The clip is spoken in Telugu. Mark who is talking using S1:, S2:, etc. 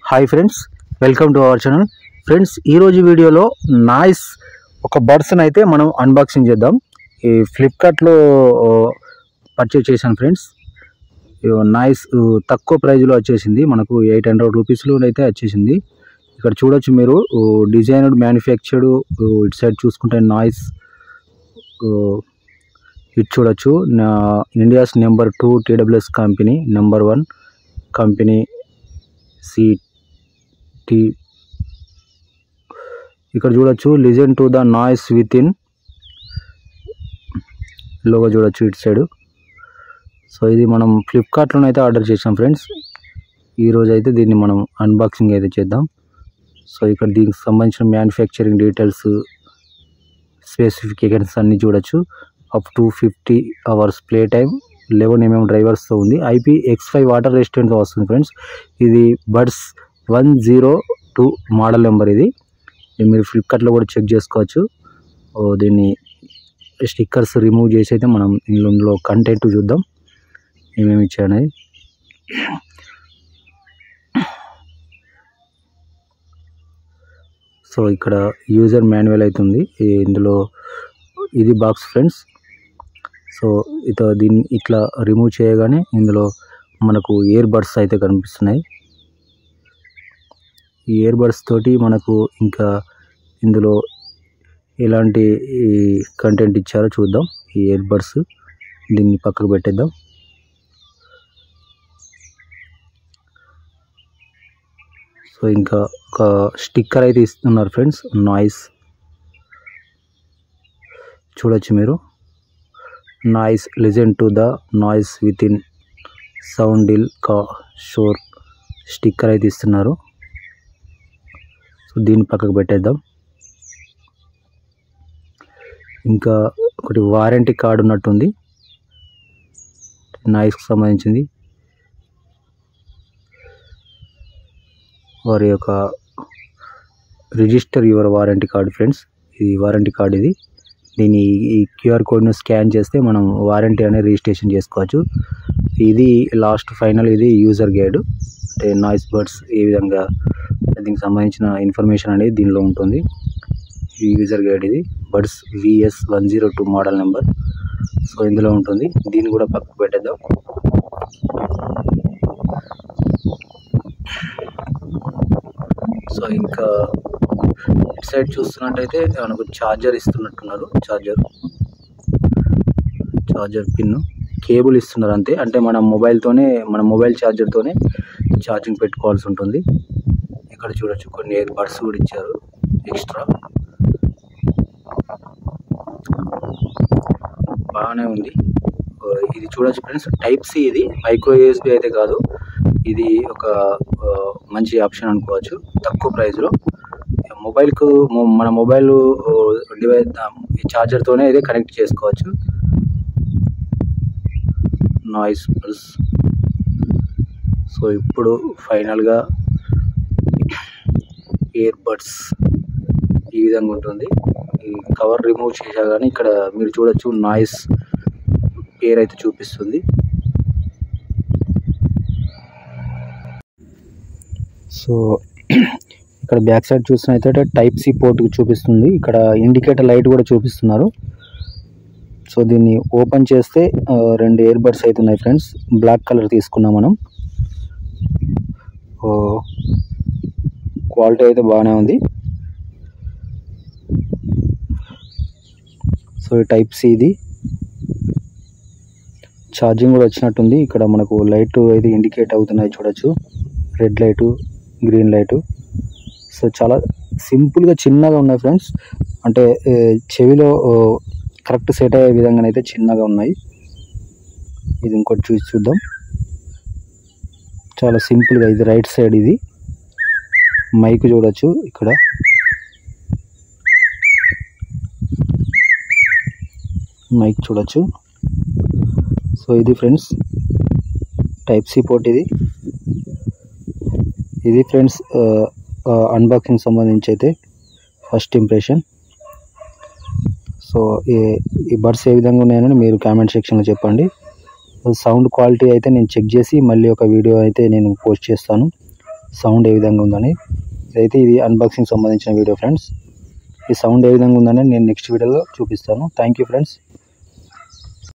S1: Hi friends, welcome to our channel. Friends, ఈరోజు వీడియోలో నాయిస్ ఒక బడ్స్ని అయితే మనం అన్బాక్సింగ్ చేద్దాం. ఈ ఫ్లిప్కార్ట్లో పర్చేజ్ చేశాను ఫ్రెండ్స్. నాయిస్ తక్కువ ప్రైజ్లో వచ్చేసింది, మనకు 800 రూపీస్లో అయితే వచ్చేసింది. ఇక్కడ చూడొచ్చు మీరు, డిజైన్డ్ మ్యానుఫ్యాక్చర్డ్. ఇటు సైడ్ చూసుకుంటే నాయిస్ ఇటు చూడొచ్చు, India's number 2 TWS company, number 1 company CT. ఇక్కడ చూడొచ్చు, listen to the noise with in logo చూడొచ్చు ఇటు సైడ్. సో ఇది మనం ఫ్లిప్కార్ట్లోనే అయితే ఆర్డర్ చేసాం ఫ్రెండ్స్. ఈరోజు అయితే దీన్ని మనం అన్బాక్సింగ్ అయితే చేద్దాం. సో ఇక్కడ దీనికి సంబంధించిన మ్యానుఫ్యాక్చరింగ్ డీటెయిల్స్, స్పెసిఫికేషన్స్ అన్నీ చూడొచ్చు. Up to 50 hours play time, 11 mm డ్రైవర్స్తో ఉంది. IP-X5 వాటర్ రెసిస్టెంట్తో వస్తుంది ఫ్రెండ్స్. ఇది బడ్స్ 102 మోడల్ నెంబర్. ఇది మీరు ఫ్లిప్కార్ట్లో కూడా చెక్ చేసుకోవచ్చు. దీన్ని స్టిక్కర్స్ రిమూవ్ చేసి అయితే మనం ఇందులో కంటెంట్ చూద్దాం ఏమేమి ఇచ్చాయనేది. సో ఇక్కడ యూజర్ మాన్యువల్ అవుతుంది ఇందులో. ఇది బాక్స్ ఫ్రెండ్స్. సో దీన్ని ఇట్లా రిమూవ్ చేయగానే ఇందులో మనకు ఇయర్ బడ్స్ అయితే కనిపిస్తున్నాయి. ఈ ఇయర్ బడ్స్ తోటి మనకు ఇంకా ఇందులో ఎలాంటి కంటెంట్ ఇచ్చారో చూద్దాం. ఈ ఇయర్ బడ్స్ దీన్ని పక్కకు పెట్టేద్దాం. సో ఇంకా ఒక స్టిక్కర్ అయితే ఇస్తున్నారు ఫ్రెండ్స్, నాయిస్ చూడొచ్చు మీరు. Noise, listen to the noise with in sound డిల్ షోర్ స్టిక్కర్ అయితే ఇస్తున్నారు. సో దీన్ని పక్కకు పెట్టేద్దాం. ఇంకా ఒకటి వారంటీ కార్డు ఉన్నట్టుంది, నాయిస్కి సంబంధించింది. వారి యొక్క register your warranty card friends. ఇది వారంటీ కార్డు. ఇది దీన్ని ఈ QR కోడ్ను స్కాన్ చేస్తే మనం వారంటీ అనేది రిజిస్ట్రేషన్ చేసుకోవచ్చు. ఇది లాస్ట్ ఫైనల్, ఇది యూజర్ గైడ్, అంటే నాయిస్ బడ్స్ ఏ విధంగా దీనికి సంబంధించిన ఇన్ఫర్మేషన్ అనేది దీనిలో ఉంటుంది. ఈ యూజర్ గైడ్, ఇది buds VS102 model number. So ఇందులో ఉంటుంది. దీన్ని కూడా పక్కకు పెట్టేద్దాం. సో ఇంకా ఇటు సైడ్ చూస్తున్నట్టయితే మనకు ఛార్జర్ ఇస్తున్నట్టున్నారు. ఛార్జర్ పిన్, కేబుల్ ఇస్తున్నారు అంతే. అంటే మన మొబైల్ ఛార్జర్తోనే ఛార్జింగ్ పెట్టుకోవాల్సి ఉంటుంది. ఇక్కడ చూడొచ్చు కొన్ని ఇయర్ బడ్స్ కూడా ఇచ్చారు ఎక్స్ట్రా. బాగానే ఉంది. ఇది చూడొచ్చు ఫ్రెండ్స్, Type-C. ఇది మైక్రో USB అయితే కాదు. ఇది ఒక మంచి ఆప్షన్ అనుకోవచ్చు తక్కువ ప్రైస్లో. మన మొబైల్ డివైస్ ఛార్జర్తోనే ఇది కనెక్ట్ చేసుకోవచ్చు. Noise plus. సో ఇప్పుడు ఫైనల్గా ఇయర్ బడ్స్ ఈ విధంగా ఉంటుంది. ఈ కవర్ రిమూవ్ చేసా కానీ ఇక్కడ మీరు చూడొచ్చు నాయిస్ పేరు అయితే చూపిస్తుంది. సో ఇక్కడ బ్యాక్ సైడ్ చూసినట్లయితే Type-C పోర్ట్ చూపిస్తుంది. ఇక్కడ ఇండికేటర్ లైట్ కూడా చూపిస్తున్నారు. సో దీన్ని ఓపెన్ చేస్తే 2 ఇయర్ బడ్స్ అయితే ఉన్నాయి ఫ్రెండ్స్. బ్లాక్ కలర్ తీసుకున్నాం మనం. క్వాలిటీ అయితే బాగానే ఉంది. సో Type-C ఇది. ఛార్జింగ్ కూడా వచ్చినట్టుంది. ఇక్కడ మనకు లైట్ అయితే ఇండికేట్ అవుతున్నాయి చూడొచ్చు, red light, green light. So చాలా సింపుల్గా చిన్నగా ఉన్నాయి ఫ్రెండ్స్. అంటే చెవిలో కరెక్ట్ సెట్ అయ్యే విధంగానైతే చిన్నగా ఉన్నాయి. ఇది ఇంకోటి చూద్దాం. చాలా సింపుల్గా, ఇది రైట్ సైడ్. ఇది మైక్ చూడొచ్చు ఇక్కడ. మైక్ చూడొచ్చు. సో ఇది ఫ్రెండ్స్ Type-C పోర్ట్. ఇది ఫ్రెండ్స్ అన్బాక్సింగ్ సంబంధించి అయితే ఫస్ట్ ఇంప్రెషన్. సో ఈ బడ్స్ ఏ విధంగా ఉన్నాయని మీరు కామెంట్ సెక్షన్లో చెప్పండి. సౌండ్ క్వాలిటీ అయితే నేను చెక్ చేసి మళ్ళీ ఒక వీడియో అయితే నేను పోస్ట్ చేస్తాను. సౌండ్ ఏ విధంగా ఉందని. ఇదైతే ఇది అన్బాక్సింగ్ సంబంధించిన వీడియో ఫ్రెండ్స్. ఈ సౌండ్ ఏ విధంగా ఉందని నేను నెక్స్ట్ వీడియోలో చూపిస్తాను. Thank you friends.